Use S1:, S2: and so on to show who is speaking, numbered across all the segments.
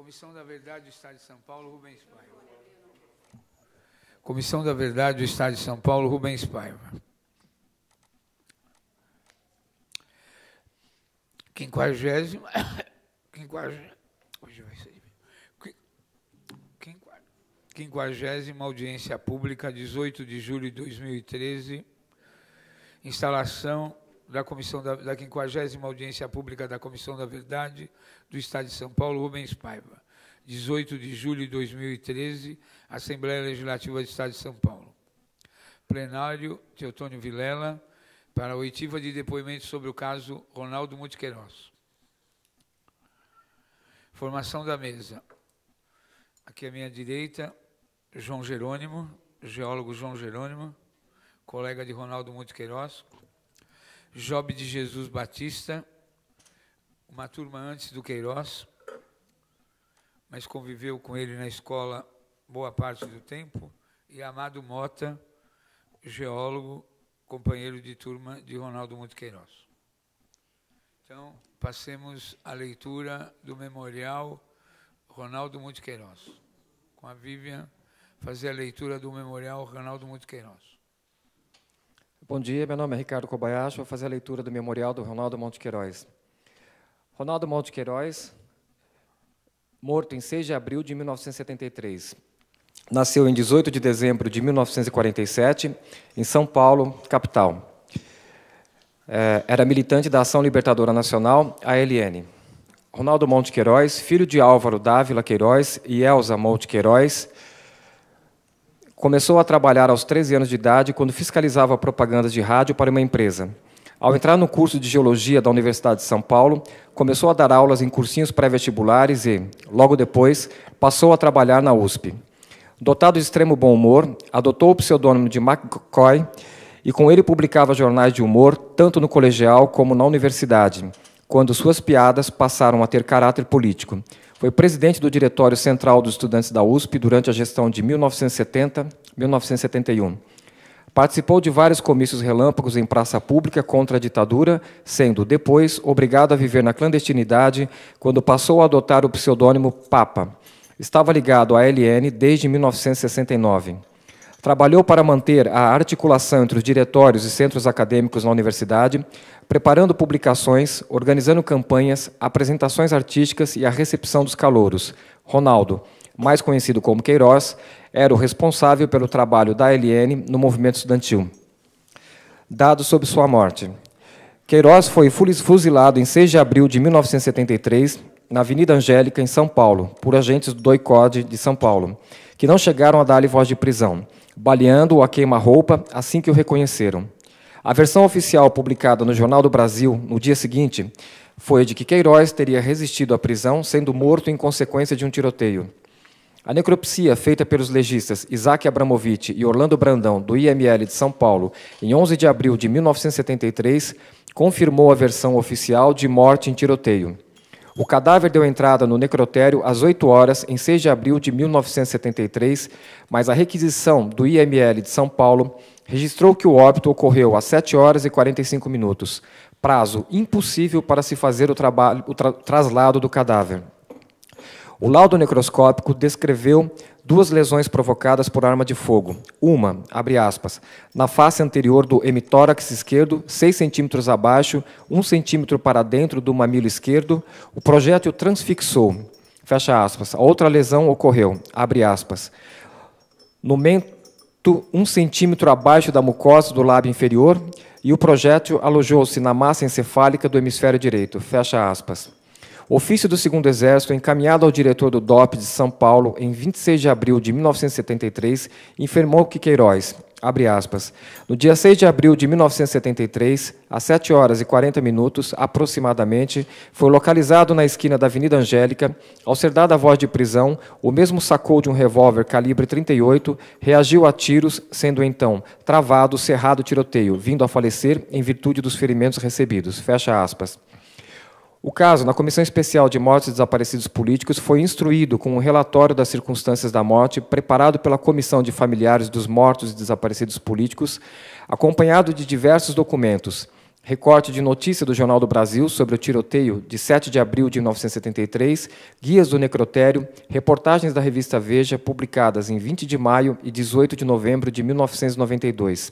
S1: Comissão da Verdade do Estado de São Paulo, Rubens Paiva. Comissão da Verdade do Estado de São Paulo, Rubens Paiva. Quinquagésima audiência pública, 18 de julho de 2013, instalação da Comissão da 50ª audiência pública da Comissão da Verdade do Estado de São Paulo, Rubens Paiva. 18 de julho de 2013, Assembleia Legislativa do Estado de São Paulo. Plenário, Teotônio Vilela, para a oitiva de depoimento sobre o caso Ronaldo Monte Queiroz. Formação da mesa. Aqui à minha direita, João Jerônimo, geólogo João Jerônimo, colega de Ronaldo Monte Queiroz. Job de Jesus Batista, uma turma antes do Queiroz, mas conviveu com ele na escola boa parte do tempo. E Amado Mota, geólogo, companheiro de turma de Ronaldo Monte Queiroz. Então, passemos à leitura do memorial Ronaldo Monte Queiroz. Com a Vivian, fazer a leitura do memorial Ronaldo Monte Queiroz.
S2: Bom dia, meu nome é Ricardo Kobayashi, vou fazer a leitura do memorial do Ronaldo Monte Queiroz. Ronaldo Monte Queiroz, morto em 6 de abril de 1973. Nasceu em 18 de dezembro de 1947, em São Paulo, capital. Era militante da Ação Libertadora Nacional, ALN. Ronaldo Monte Queiroz, filho de Álvaro Dávila Queiroz e Elza Monte Queiroz, começou a trabalhar aos 13 anos de idade, quando fiscalizava propagandas de rádio para uma empresa. Ao entrar no curso de Geologia da Universidade de São Paulo, começou a dar aulas em cursinhos pré-vestibulares e, logo depois, passou a trabalhar na USP. Dotado de extremo bom humor, adotou o pseudônimo de McCoy e com ele publicava jornais de humor, tanto no colegial como na universidade, quando suas piadas passaram a ter caráter político. Foi presidente do Diretório Central dos Estudantes da USP durante a gestão de 1970-1971. Participou de vários comícios relâmpagos em praça pública contra a ditadura, sendo, depois, obrigado a viver na clandestinidade quando passou a adotar o pseudônimo Papa. Estava ligado à ALN desde 1969. Trabalhou para manter a articulação entre os diretórios e centros acadêmicos na universidade, preparando publicações, organizando campanhas, apresentações artísticas e a recepção dos calouros. Ronaldo, mais conhecido como Queiroz, era o responsável pelo trabalho da ALN no movimento estudantil. Dados sobre sua morte. Queiroz foi fuzilado em 6 de abril de 1973, na Avenida Angélica, em São Paulo, por agentes do DOI-CODE de São Paulo, que não chegaram a dar-lhe voz de prisão, baleando-o a queima-roupa assim que o reconheceram. A versão oficial publicada no Jornal do Brasil, no dia seguinte, foi de que Queiroz teria resistido à prisão, sendo morto em consequência de um tiroteio. A necropsia feita pelos legistas Isaac Abramovich e Orlando Brandão, do IML de São Paulo, em 11 de abril de 1973, confirmou a versão oficial de morte em tiroteio. O cadáver deu entrada no necrotério às 8 horas, em 6 de abril de 1973, mas a requisição do IML de São Paulo registrou que o óbito ocorreu às 7 horas e 45 minutos, prazo impossível para se fazer o traslado do cadáver. O laudo necroscópico descreveu 2 lesões provocadas por arma de fogo. Uma, abre aspas, na face anterior do hemitórax esquerdo, 6 centímetros abaixo, 1 centímetro para dentro do mamilo esquerdo, o projétil transfixou, fecha aspas. A outra lesão ocorreu, abre aspas, no mento 1 centímetro abaixo da mucosa do lábio inferior e o projétil alojou-se na massa encefálica do hemisfério direito, fecha aspas. Ofício do 2º Exército, encaminhado ao diretor do DOP de São Paulo, em 26 de abril de 1973, informou que Queiroz, abre aspas, no dia 6 de abril de 1973, às 7 horas e 40 minutos, aproximadamente, foi localizado na esquina da Avenida Angélica. Ao ser dada a voz de prisão, o mesmo sacou de um revólver calibre 38, reagiu a tiros, sendo então travado, cerrado o tiroteio, vindo a falecer em virtude dos ferimentos recebidos, fecha aspas. O caso, na Comissão Especial de Mortes e Desaparecidos Políticos, foi instruído com um relatório das circunstâncias da morte, preparado pela Comissão de Familiares dos Mortos e Desaparecidos Políticos, acompanhado de diversos documentos, recorte de notícia do Jornal do Brasil sobre o tiroteio de 7 de abril de 1973, guias do necrotério, reportagens da revista Veja, publicadas em 20 de maio e 18 de novembro de 1992.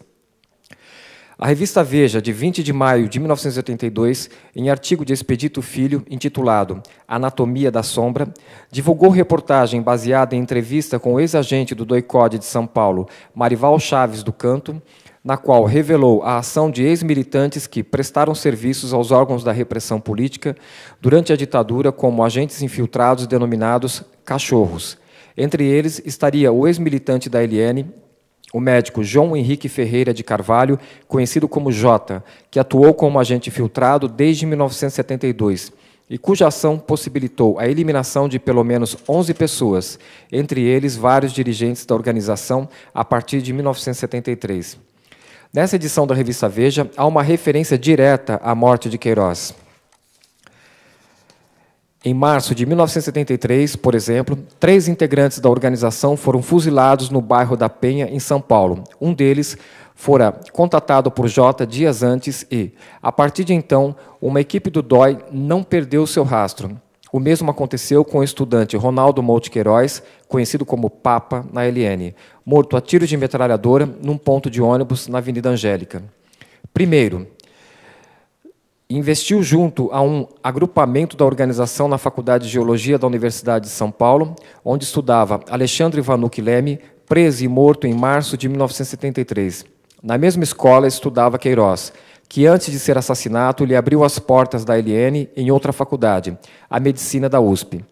S2: A revista Veja, de 20 de maio de 1982, em artigo de Expedito Filho, intitulado Anatomia da Sombra, divulgou reportagem baseada em entrevista com o ex-agente do DOI-CODE de São Paulo, Marival Chaves do Canto, na qual revelou a ação de ex-militantes que prestaram serviços aos órgãos da repressão política durante a ditadura como agentes infiltrados denominados cachorros. Entre eles estaria o ex-militante da LN, o médico João Henrique Ferreira de Carvalho, conhecido como Jota, que atuou como agente infiltrado desde 1972 e cuja ação possibilitou a eliminação de pelo menos 11 pessoas, entre eles vários dirigentes da organização, a partir de 1973. Nessa edição da revista Veja, há uma referência direta à morte de Queiroz. Em março de 1973, por exemplo, 3 integrantes da organização foram fuzilados no bairro da Penha, em São Paulo. Um deles fora contatado por Jota dias antes e, a partir de então, uma equipe do DOI não perdeu seu rastro. O mesmo aconteceu com o estudante Ronaldo Mouto Queiroz, conhecido como Papa, na LN, morto a tiros de metralhadora num ponto de ônibus na Avenida Angélica. Primeiro, investiu junto a um agrupamento da organização na Faculdade de Geologia da Universidade de São Paulo, onde estudava Alexandre Vanucci Leme, preso e morto em março de 1973. Na mesma escola estudava Queiroz, que antes de ser assassinato lhe abriu as portas da LN em outra faculdade, a Medicina da USP.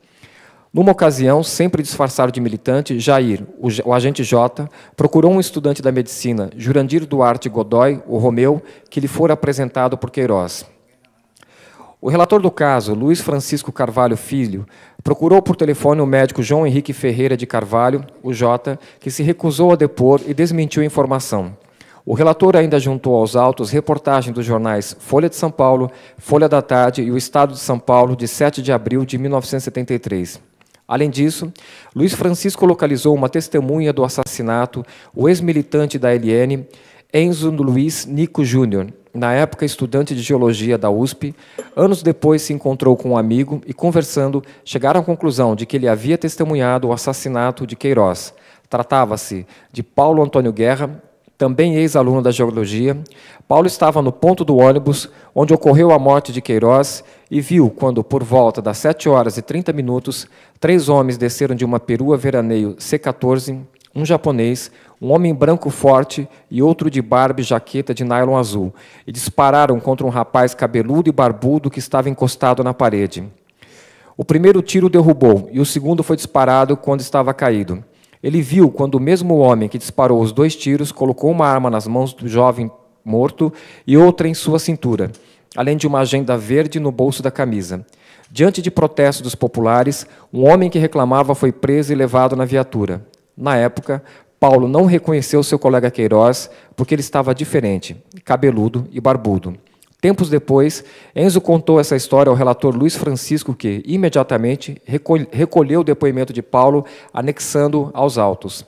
S2: Numa ocasião, sempre disfarçado de militante, Jair, o agente J, procurou um estudante da medicina, Jurandir Duarte Godoy, o Romeu, que lhe fora apresentado por Queiroz. O relator do caso, Luiz Francisco Carvalho Filho, procurou por telefone o médico João Henrique Ferreira de Carvalho, o Jota, que se recusou a depor e desmentiu a informação. O relator ainda juntou aos autos reportagem dos jornais Folha de São Paulo, Folha da Tarde e o Estado de São Paulo, de 7 de abril de 1973. Além disso, Luiz Francisco localizou uma testemunha do assassinato, o ex-militante da LN, Enzo Luiz Nico Júnior, na época estudante de Geologia da USP. Anos depois se encontrou com um amigo e, conversando, chegaram à conclusão de que ele havia testemunhado o assassinato de Queiroz. Tratava-se de Paulo Antônio Guerra, também ex-aluno da Geologia. Paulo estava no ponto do ônibus onde ocorreu a morte de Queiroz e viu, quando, por volta das 7h30, 3 homens desceram de uma perua veraneio C14, um japonês, um homem branco forte e outro de barba e jaqueta de nylon azul, e dispararam contra um rapaz cabeludo e barbudo que estava encostado na parede. O primeiro tiro derrubou, e o segundo foi disparado quando estava caído. Ele viu quando o mesmo homem que disparou os 2 tiros colocou uma arma nas mãos do jovem morto e outra em sua cintura, além de uma agenda verde no bolso da camisa. Diante de protestos dos populares, um homem que reclamava foi preso e levado na viatura. Na época, Paulo não reconheceu seu colega Queiroz porque ele estava diferente, cabeludo e barbudo. Tempos depois, Enzo contou essa história ao relator Luiz Francisco, que, imediatamente, recolheu o depoimento de Paulo, anexando aos autos.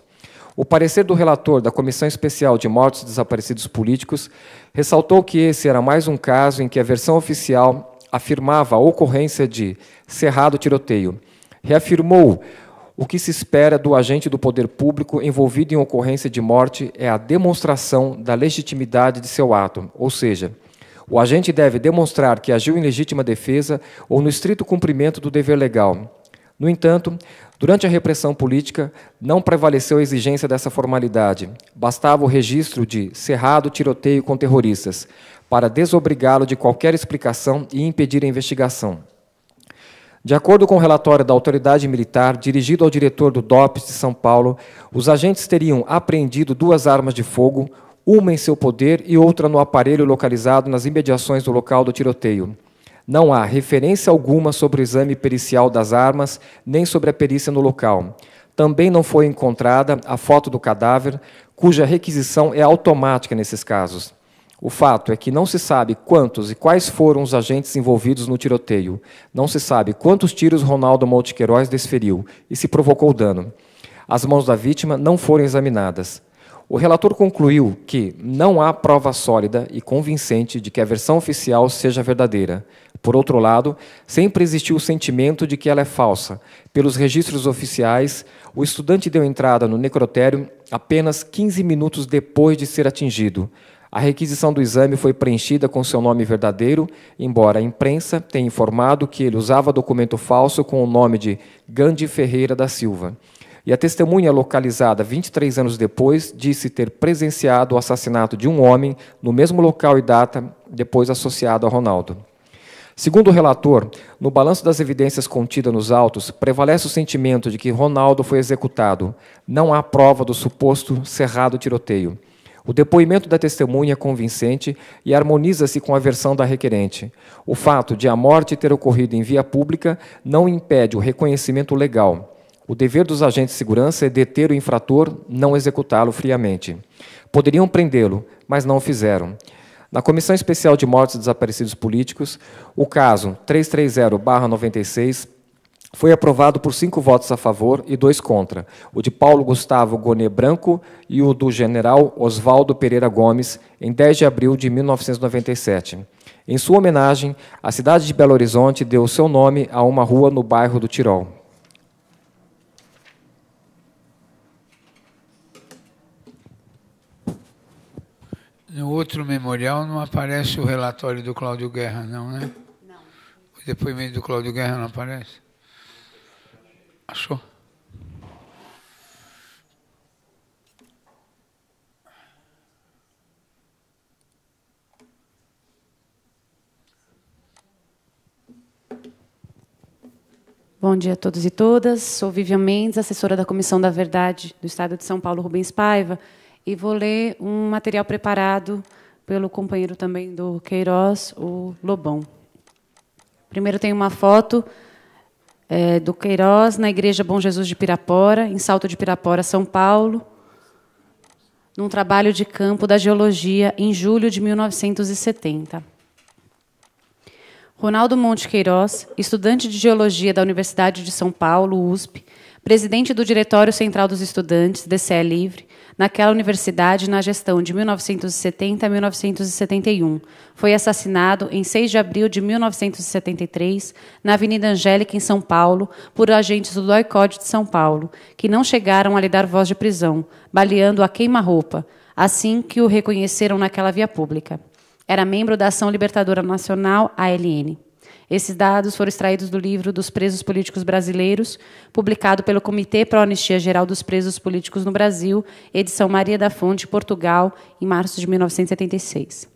S2: O parecer do relator da Comissão Especial de Mortos e Desaparecidos Políticos ressaltou que esse era mais um caso em que a versão oficial afirmava a ocorrência de cerrado tiroteio. Reafirmou: o que se espera do agente do poder público envolvido em ocorrência de morte é a demonstração da legitimidade de seu ato, ou seja, o agente deve demonstrar que agiu em legítima defesa ou no estrito cumprimento do dever legal. No entanto, durante a repressão política, não prevaleceu a exigência dessa formalidade. Bastava o registro de cerrado tiroteio com terroristas, para desobrigá-lo de qualquer explicação e impedir a investigação. De acordo com o relatório da autoridade militar, dirigido ao diretor do DOPS de São Paulo, os agentes teriam apreendido 2 armas de fogo, uma em seu poder e outra no aparelho localizado nas imediações do local do tiroteio. Não há referência alguma sobre o exame pericial das armas, nem sobre a perícia no local. Também não foi encontrada a foto do cadáver, cuja requisição é automática nesses casos. O fato é que não se sabe quantos e quais foram os agentes envolvidos no tiroteio. Não se sabe quantos tiros Ronaldo Mouto Queiroz desferiu e se provocou dano. As mãos da vítima não foram examinadas. O relator concluiu que não há prova sólida e convincente de que a versão oficial seja verdadeira. Por outro lado, sempre existiu o sentimento de que ela é falsa. Pelos registros oficiais, o estudante deu entrada no necrotério apenas 15 minutos depois de ser atingido. A requisição do exame foi preenchida com seu nome verdadeiro, embora a imprensa tenha informado que ele usava documento falso com o nome de Gandhi Ferreira da Silva. E a testemunha, localizada 23 anos depois, disse ter presenciado o assassinato de um homem no mesmo local e data, depois associado a Ronaldo. Segundo o relator, no balanço das evidências contidas nos autos, prevalece o sentimento de que Ronaldo foi executado. Não há prova do suposto cerrado tiroteio. O depoimento da testemunha é convincente e harmoniza-se com a versão da requerente. O fato de a morte ter ocorrido em via pública não impede o reconhecimento legal. O dever dos agentes de segurança é deter o infrator, não executá-lo friamente. Poderiam prendê-lo, mas não o fizeram. Na Comissão Especial de Mortes e Desaparecidos Políticos, o caso 330/96 foi aprovado por 5 votos a favor e 2 contra, o de Paulo Gustavo Gonê Branco e o do general Oswaldo Pereira Gomes, em 10 de abril de 1997. Em sua homenagem, a cidade de Belo Horizonte deu seu nome a uma rua no bairro do Tirol.
S1: No outro memorial não aparece o relatório do Cláudio Guerra, não, né? Não. O depoimento do Cláudio Guerra não aparece? Achou?
S3: Bom dia a todos e todas. Sou Vivian Mendes, assessora da Comissão da Verdade do Estado de São Paulo, Rubens Paiva, e vou ler um material preparado pelo companheiro também do Queiroz, o Lobão. Primeiro tem uma foto do Queiroz na Igreja Bom Jesus de Pirapora, em Salto de Pirapora, São Paulo, num trabalho de campo da geologia em julho de 1970. Ronaldo Monte Queiroz, estudante de geologia da Universidade de São Paulo, USP, presidente do Diretório Central dos Estudantes, DCE Livre, naquela universidade na gestão de 1970 a 1971. Foi assassinado em 6 de abril de 1973, na Avenida Angélica, em São Paulo, por agentes do DOI-CODE de São Paulo, que não chegaram a lhe dar voz de prisão, baleando a queima-roupa, assim que o reconheceram naquela via pública. Era membro da Ação Libertadora Nacional, ALN. Esses dados foram extraídos do livro dos Presos Políticos Brasileiros, publicado pelo Comitê Pró-Anistia Geral dos Presos Políticos no Brasil, edição Maria da Fonte, Portugal, em março de 1976.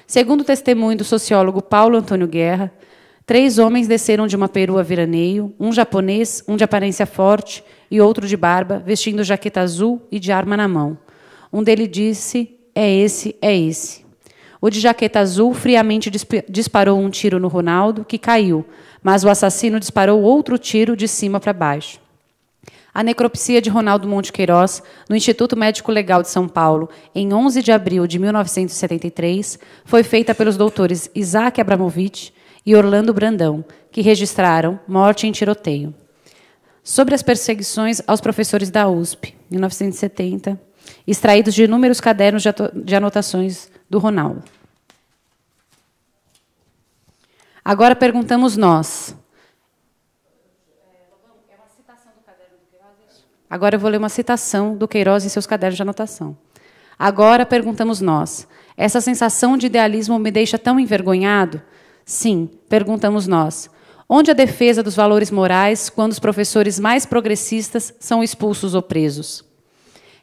S3: Segundo o testemunho do sociólogo Paulo Antônio Guerra, 3 homens desceram de uma perua a veraneio, um japonês, um de aparência forte e outro de barba, vestindo jaqueta azul e de arma na mão. Um deles disse, é esse, é esse. O de jaqueta azul friamente disparou um tiro no Ronaldo, que caiu, mas o assassino disparou outro tiro de cima para baixo. A necropsia de Ronaldo Monte Queiroz, no Instituto Médico Legal de São Paulo, em 11 de abril de 1973, foi feita pelos doutores Isaac Abramovich e Orlando Brandão, que registraram morte em tiroteio. Sobre as perseguições aos professores da USP, 1970, extraídos de inúmeros cadernos de anotações do Ronaldo. Agora perguntamos nós. Agora eu vou ler uma citação do Queiroz em seus cadernos de anotação. Agora perguntamos nós. Essa sensação de idealismo me deixa tão envergonhado? Sim, perguntamos nós. Onde a defesa dos valores morais quando os professores mais progressistas são expulsos ou presos?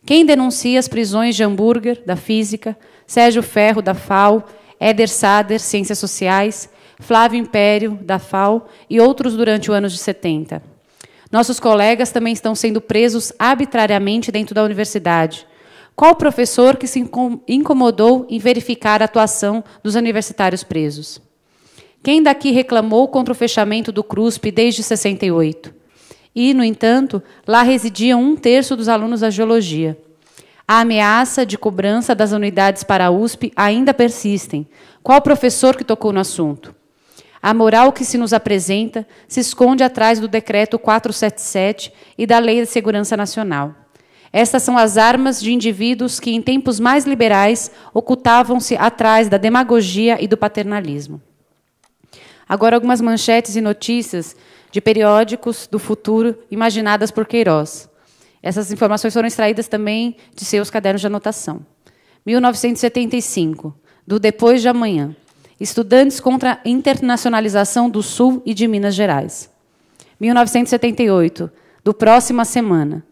S3: Quem denuncia as prisões de Hamburger, da Física, Sérgio Ferro, da FAO, Éder Sader, Ciências Sociais, Flávio Império, da FAO, e outros durante o ano de 70? Nossos colegas também estão sendo presos arbitrariamente dentro da universidade. Qual professor que se incomodou em verificar a atuação dos universitários presos? Quem daqui reclamou contra o fechamento do CRUSP desde 68? E, no entanto, lá residiam 1/3 dos alunos da geologia. A ameaça de cobrança das unidades para a USP ainda persistem. Qual professor que tocou no assunto? A moral que se nos apresenta se esconde atrás do Decreto 477 e da Lei de Segurança Nacional. Estas são as armas de indivíduos que, em tempos mais liberais, ocultavam-se atrás da demagogia e do paternalismo. Agora, algumas manchetes e notícias de periódicos do futuro imaginadas por Queiroz. Essas informações foram extraídas também de seus cadernos de anotação. 1975, do Depois de Amanhã. Estudantes contra a internacionalização do Sul e de Minas Gerais. 1978, do Próxima Semana.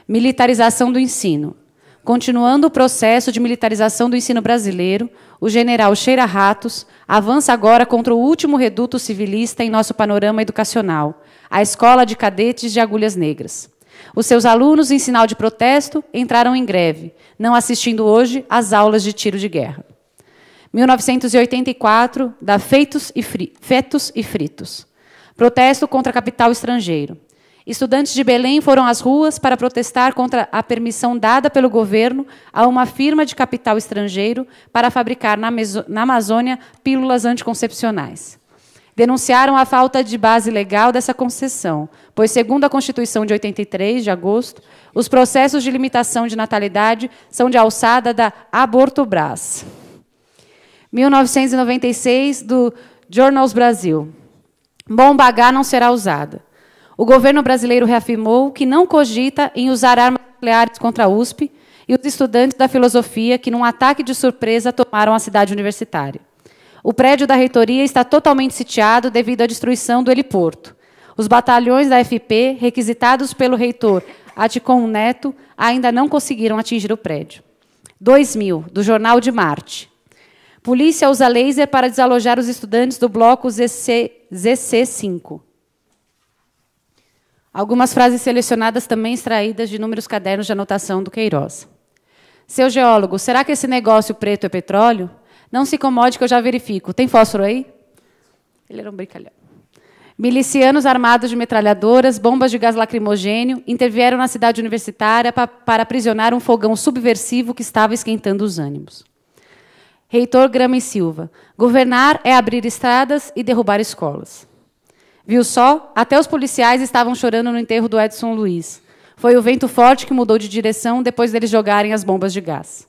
S3: Militarização do ensino. Continuando o processo de militarização do ensino brasileiro, o general Cheira Ratos avança agora contra o último reduto civilista em nosso panorama educacional, a Escola de Cadetes de Agulhas Negras. Os seus alunos, em sinal de protesto, entraram em greve, não assistindo hoje às aulas de tiro de guerra. 1984, da Fetos e Fritos. Protesto contra capital estrangeiro. Estudantes de Belém foram às ruas para protestar contra a permissão dada pelo governo a uma firma de capital estrangeiro para fabricar na Amazônia pílulas anticoncepcionais. Denunciaram a falta de base legal dessa concessão, pois, segundo a Constituição de 83, de agosto, os processos de limitação de natalidade são de alçada da Abortobras. 1996, do Journals Brasil. Bomba H não será usada. O governo brasileiro reafirmou que não cogita em usar armas nucleares contra a USP e os estudantes da filosofia que, num ataque de surpresa, tomaram a cidade universitária. O prédio da reitoria está totalmente sitiado devido à destruição do heliporto. Os batalhões da FP, requisitados pelo reitor Aticon Neto, ainda não conseguiram atingir o prédio. 2000, do Jornal de Marte. Polícia usa laser para desalojar os estudantes do bloco ZC5. Algumas frases selecionadas também extraídas de inúmeros cadernos de anotação do Queiroz. Seu geólogo, será que esse negócio preto é petróleo? Não se incomode que eu já verifico. Tem fósforo aí? Ele era um brincalhão. Milicianos armados de metralhadoras, bombas de gás lacrimogêneo, intervieram na cidade universitária para aprisionar um fogão subversivo que estava esquentando os ânimos. Reitor Grama e Silva. Governar é abrir estradas e derrubar escolas. Viu só? Até os policiais estavam chorando no enterro do Edson Luiz. Foi o vento forte que mudou de direção depois deles jogarem as bombas de gás.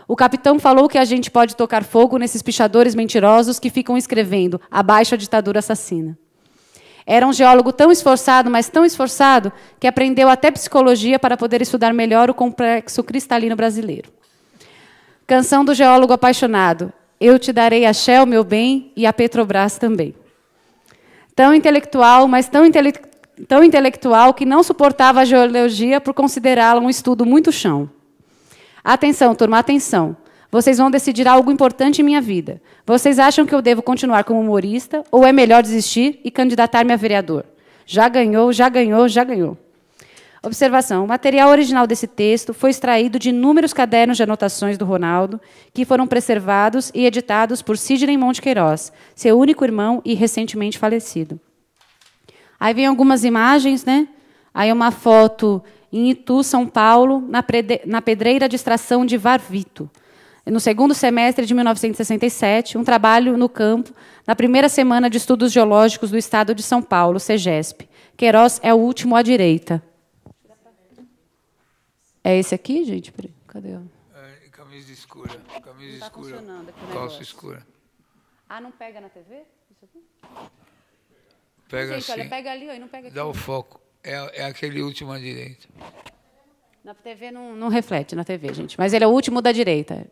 S3: O capitão falou que a gente pode tocar fogo nesses pichadores mentirosos que ficam escrevendo abaixo a ditadura assassina. Era um geólogo tão esforçado, mas tão esforçado, que aprendeu até psicologia para poder estudar melhor o complexo cristalino brasileiro. Canção do geólogo apaixonado. Eu te darei a Shell, meu bem, e a Petrobras também. Tão intelectual, mas tão intelectual que não suportava a geologia por considerá-la um estudo muito chão. Atenção, turma, atenção. Vocês vão decidir algo importante em minha vida. Vocês acham que eu devo continuar como humorista ou é melhor desistir e candidatar-me a vereador? Já ganhou, já ganhou, já ganhou. Observação. O material original desse texto foi extraído de inúmeros cadernos de anotações do Ronaldo, que foram preservados e editados por Sidney Monte Queiroz, seu único irmão e recentemente falecido. Aí vem algumas imagens, né? Aí uma foto em Itu, São Paulo, na pedreira de extração de Varvito. No segundo semestre de 1967, um trabalho no campo, na primeira semana de estudos geológicos do estado de São Paulo, CEGESP. Queiroz é o último à direita. É esse aqui, gente? Cadê?
S1: Camisa escura. Camisa
S3: tá
S1: escura.
S3: Calça
S1: escura.
S3: Ah, não pega na TV? Isso aqui?
S1: Pega
S3: gente,
S1: assim.
S3: olha, pega ali, ó, e não pega aqui.
S1: Dá o foco. É aquele último à direita.
S3: Na TV não reflete, na TV, gente. Mas ele é o último da direita.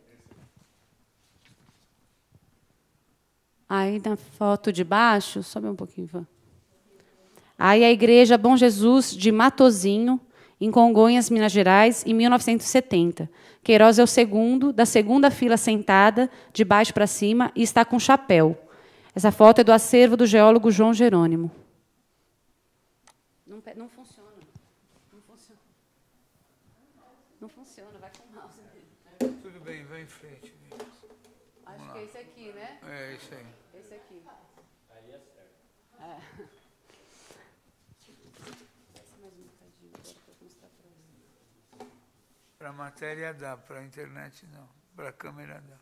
S3: Aí, na foto de baixo, sobe um pouquinho, Ivan. Aí a Igreja Bom Jesus de Matozinho, em Congonhas, Minas Gerais, em 1970. Queiroz é o segundo, da segunda fila sentada, de baixo para cima, e está com chapéu. Essa foto é do acervo do geólogo João Jerônimo. Não funciona. Não funciona. Não funciona, vai com o mouse.
S1: Tudo bem, vai em frente.
S3: Acho que é esse aqui, né?
S1: É isso aí.
S3: Esse aqui.
S4: Aí é certo.
S1: Para a matéria dá, para a internet não. Para a câmera dá.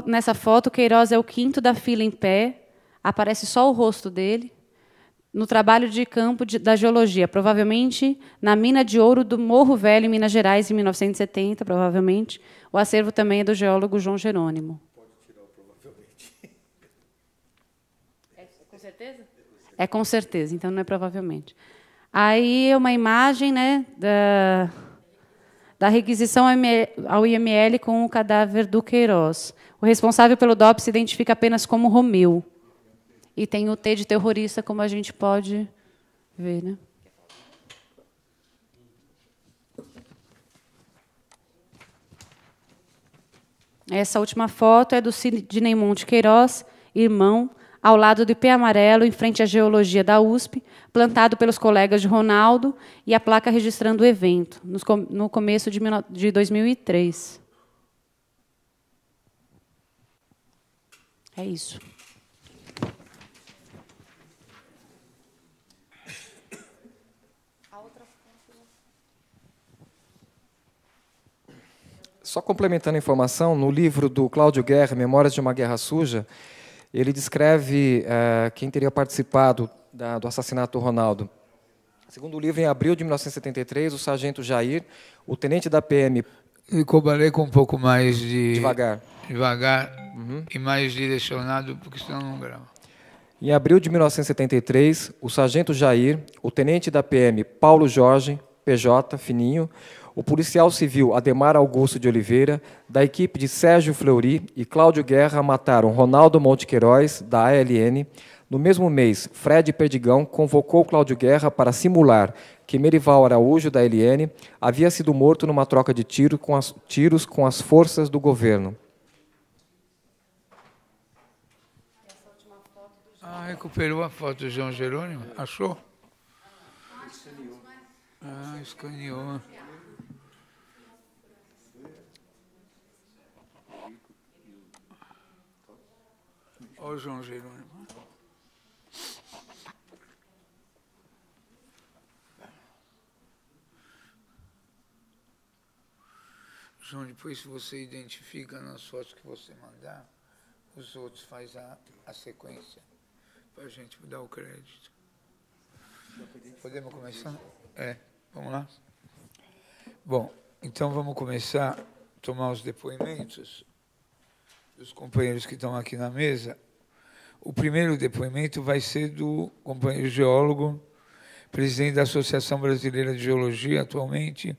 S3: Nessa foto, Queiroz é o quinto da fila em pé. Aparece só o rosto dele. no trabalho de campo da geologia, provavelmente na mina de ouro do Morro Velho, em Minas Gerais, em 1970, provavelmente. O acervo também é do geólogo João Jerônimo. Pode tirar o provavelmente. É com certeza? É com certeza, então não é provavelmente. Aí uma imagem, né, da requisição ao IML com o cadáver do Queiroz. O responsável pelo DOP se identifica apenas como Romeu. E tem o T de terrorista, como a gente pode ver, né? Essa última foto é do Sidney Monte Queiroz, irmão, ao lado do IP amarelo, em frente à geologia da USP, plantado pelos colegas de Ronaldo, e a placa registrando o evento, no começo de 2003. É isso.
S2: Só complementando a informação, no livro do Cláudio Guerra, Memórias de uma Guerra Suja, ele descreve quem teria participado do assassinato do Ronaldo. Segundo o livro, em abril de 1973, o sargento Jair, o tenente da PM...
S1: E cobrei com um pouco mais de...
S2: Devagar.
S1: E mais direcionado, porque senão não grava.
S2: Em abril de 1973, o sargento Jair, o tenente da PM Paulo Jorge, PJ, fininho, o policial civil Ademar Augusto de Oliveira, da equipe de Sérgio Fleury e Cláudio Guerra mataram Ronaldo Monte Queiroz, da ALN. No mesmo mês, Fred Perdigão convocou Cláudio Guerra para simular que Merival Araújo, da ALN, havia sido morto numa troca de tiros com as forças do governo.
S1: Recuperou a foto do João Jerônimo? Achou? Escaneou. Olha o João Jerônimo. João, depois se você identifica nas fotos que você mandar, os outros faz a sequência, para a gente dar o crédito. Podemos começar? Vamos lá? Bom, então vamos começar a tomar os depoimentos dos companheiros que estão aqui na mesa. O primeiro depoimento vai ser do companheiro geólogo, presidente da Associação Brasileira de Geologia, atualmente,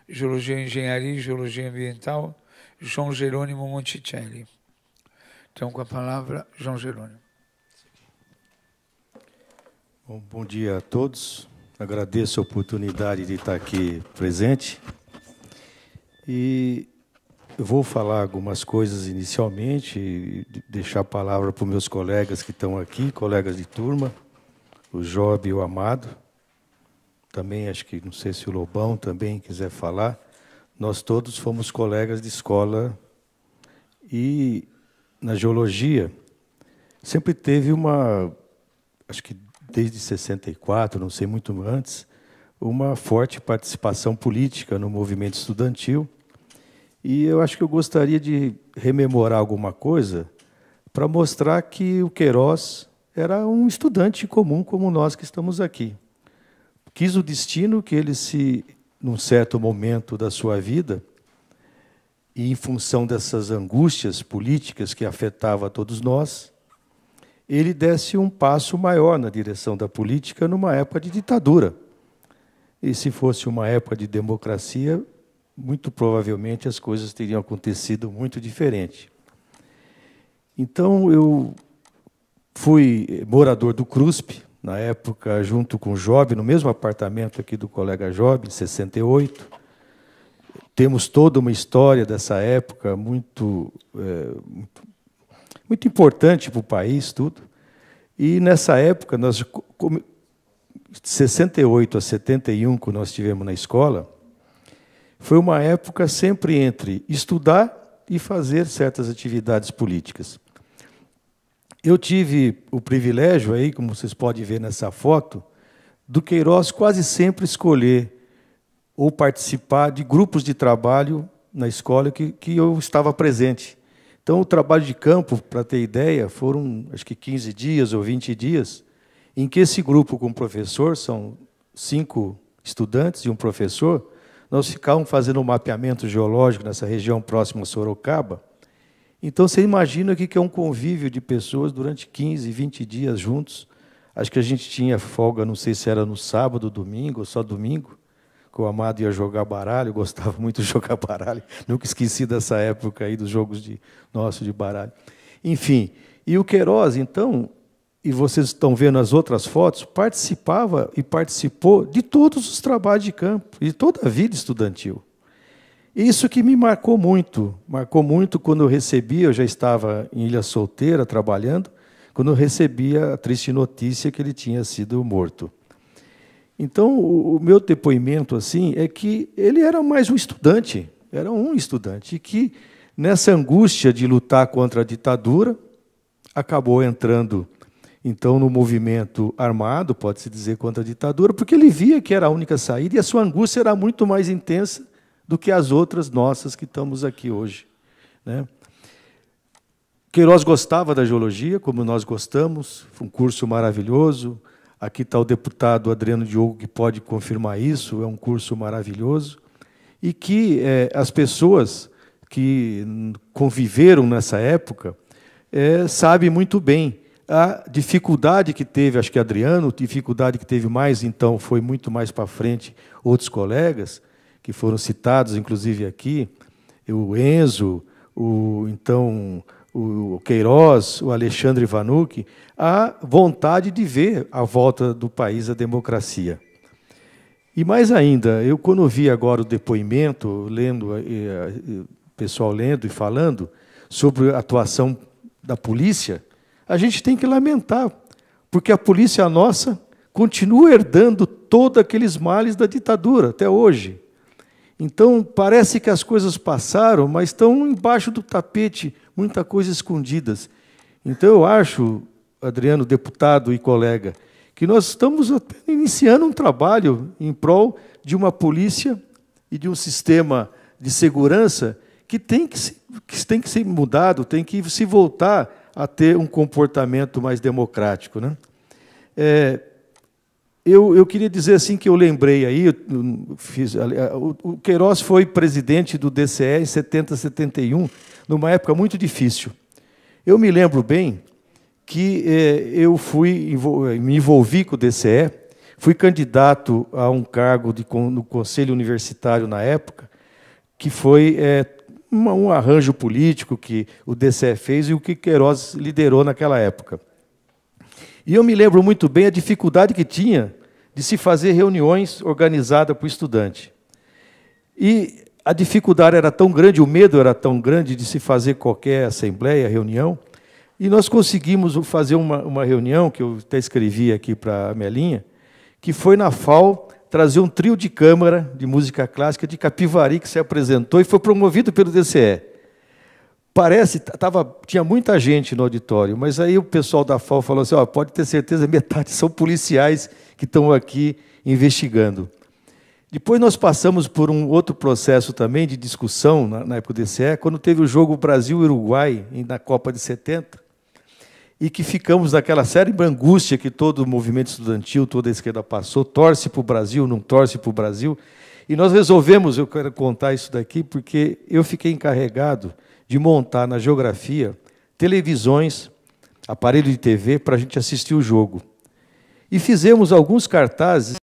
S1: Geologia e Engenharia e Geologia Ambiental, João Jerônimo Monticelli. Então, com a palavra, João Jerônimo.
S4: Bom dia a todos. Agradeço a oportunidade de estar aqui presente. E eu vou falar algumas coisas inicialmente, e deixar a palavra para os meus colegas que estão aqui, colegas de turma, o Job e o Amado. Também, acho que, não sei se o Lobão também quiser falar. Nós todos fomos colegas de escola e, na geologia, sempre teve acho que desde 64, não sei muito antes, uma forte participação política no movimento estudantil. E eu acho que eu gostaria de rememorar alguma coisa para mostrar que o Queiroz era um estudante comum como nós que estamos aqui. Quis o destino que ele num certo momento da sua vida, e em função dessas angústias políticas que afetavam a todos nós, ele desse um passo maior na direção da política numa época de ditadura. E se fosse uma época de democracia, muito provavelmente as coisas teriam acontecido muito diferente. Então, eu fui morador do CRUSP, na época, junto com o Job, no mesmo apartamento aqui do colega Job, em 68. Temos toda uma história dessa época muito importante para o país, tudo. E, nessa época, de 68 a 71, que nós tivemos na escola, foi uma época sempre entre estudar e fazer certas atividades políticas. Eu tive o privilégio, aí, como vocês podem ver nessa foto, do Queiroz quase sempre escolher ou participar de grupos de trabalho na escola que eu estava presente. Então, o trabalho de campo, para ter ideia, foram, acho que 15 dias ou 20 dias, em que esse grupo com o professor, são 5 estudantes e um professor, nós ficávamos fazendo um mapeamento geológico nessa região próxima a Sorocaba. Então, você imagina o que é um convívio de pessoas durante 15, 20 dias juntos. Acho que a gente tinha folga, não sei se era no sábado, domingo, ou só domingo, que o Amado ia jogar baralho, eu gostava muito de jogar baralho, nunca esqueci dessa época aí dos jogos nossos de baralho. Enfim, e o Queiroz, então, e vocês estão vendo as outras fotos, participava e participou de todos os trabalhos de campo, de toda a vida estudantil. Isso que me marcou muito quando eu recebi, eu já estava em Ilha Solteira trabalhando, quando eu recebi a triste notícia que ele tinha sido morto. Então, o meu depoimento assim é que ele era mais um estudante, e que, nessa angústia de lutar contra a ditadura, acabou entrando, então, no movimento armado, pode-se dizer, contra a ditadura, porque ele via que era a única saída, e a sua angústia era muito mais intensa do que as outras nossas que estamos aqui hoje, né? Queiroz gostava da geologia, como nós gostamos, foi um curso maravilhoso. Aqui está o deputado Adriano Diogo, que pode confirmar isso, é um curso maravilhoso. E que as pessoas que conviveram nessa época sabem muito bem a dificuldade que teve, acho que Adriano, dificuldade que teve mais, então, foi muito mais para frente outros colegas, que foram citados, inclusive aqui, o Enzo, o Queiroz, o Alexandre Vanucchi, a vontade de ver a volta do país à democracia. E mais ainda, eu quando vi agora o depoimento, o pessoal lendo e falando sobre a atuação da polícia, a gente tem que lamentar, porque a polícia nossa continua herdando todos aqueles males da ditadura até hoje. Então, parece que as coisas passaram, mas estão embaixo do tapete, muita coisa escondidas. Então, eu acho, Adriano, deputado e colega, que nós estamos iniciando um trabalho em prol de uma polícia e de um sistema de segurança que tem que ser mudado, tem que se voltar a ter um comportamento mais democrático, né? Eu queria dizer assim que eu lembrei aí, o Queiroz foi presidente do DCE em 70, 71, numa época muito difícil. Eu me lembro bem que eu me envolvi com o DCE, fui candidato a um cargo no Conselho Universitário na época, que foi um arranjo político que o DCE fez e o que Queiroz liderou naquela época. E eu me lembro muito bem a dificuldade que tinha de se fazer reuniões organizadas por estudante. E a dificuldade era tão grande, o medo era tão grande de se fazer qualquer assembleia, reunião, e nós conseguimos fazer uma reunião, que eu até escrevi aqui para a Melinha, que foi na FAO trazer um trio de câmara de música clássica de Capivari, que se apresentou e foi promovido pelo DCE. Tinha muita gente no auditório, mas aí o pessoal da FAO falou assim, pode ter certeza, metade são policiais que estão aqui investigando. Depois nós passamos por um outro processo também de discussão, na época do DCE, quando teve o jogo Brasil-Uruguai, na Copa de 70, e que ficamos naquela série de angústia que todo o movimento estudantil, toda a esquerda passou, torce para o Brasil, não torce para o Brasil, e nós resolvemos, eu quero contar isso daqui, porque eu fiquei encarregado de montar na geografia televisões, aparelho de TV, para a gente assistir o jogo. E fizemos alguns cartazes